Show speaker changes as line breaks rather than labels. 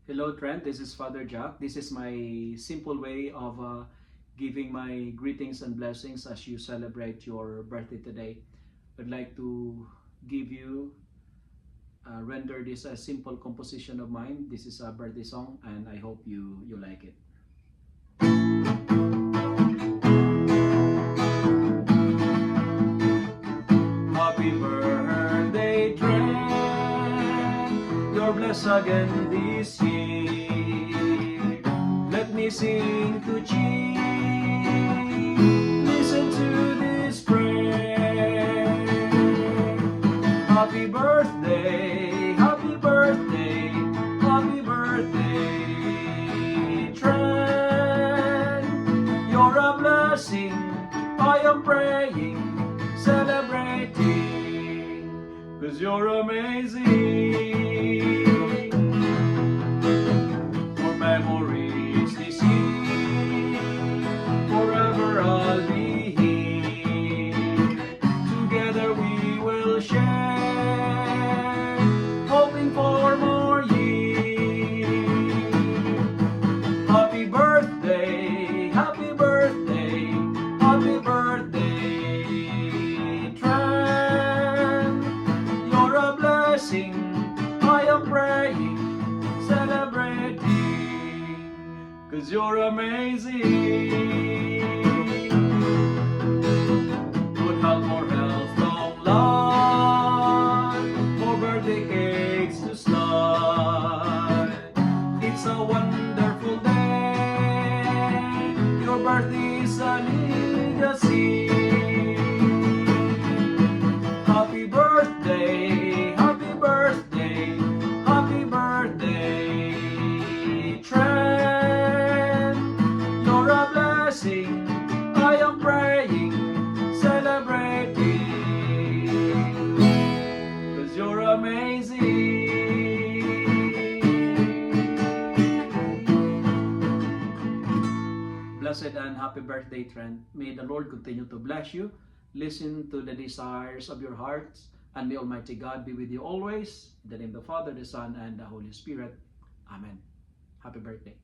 Hello, Trent. This is Father Jack. This is my simple way of giving my greetings and blessings as you celebrate your birthday today. I'd like to give you, render this a simple composition of mine. This is a birthday song, and I hope you like it. Happy birthday, Trent. You're blessed again this year. Let me sing to cheer. Listen to this prayer. Happy birthday, happy birthday, happy birthday, Trent. You're a blessing, I am praying, celebrating, 'cause you're amazing. For memories this year, forever I'll be here. Together we will share, hoping for more years. Happy birthday, happy birthday, happy birthday, Trent. You're a blessing, I am praying, celebrating, 'cause you're amazing. Good health, more health, long life, more birthday cakes to slide. It's a wonderful day, your birthday is a legacy. Happy birthday, happy birthday, happy birthday, Trent. You're a blessing, I am praying, celebrating, 'cause you're amazing. Blessed and happy birthday, Trent. May the Lord continue to bless you. Listen to the desires of your hearts, and may Almighty God be with you always. In the name of the Father, the Son, and the Holy Spirit. Amen. Happy birthday.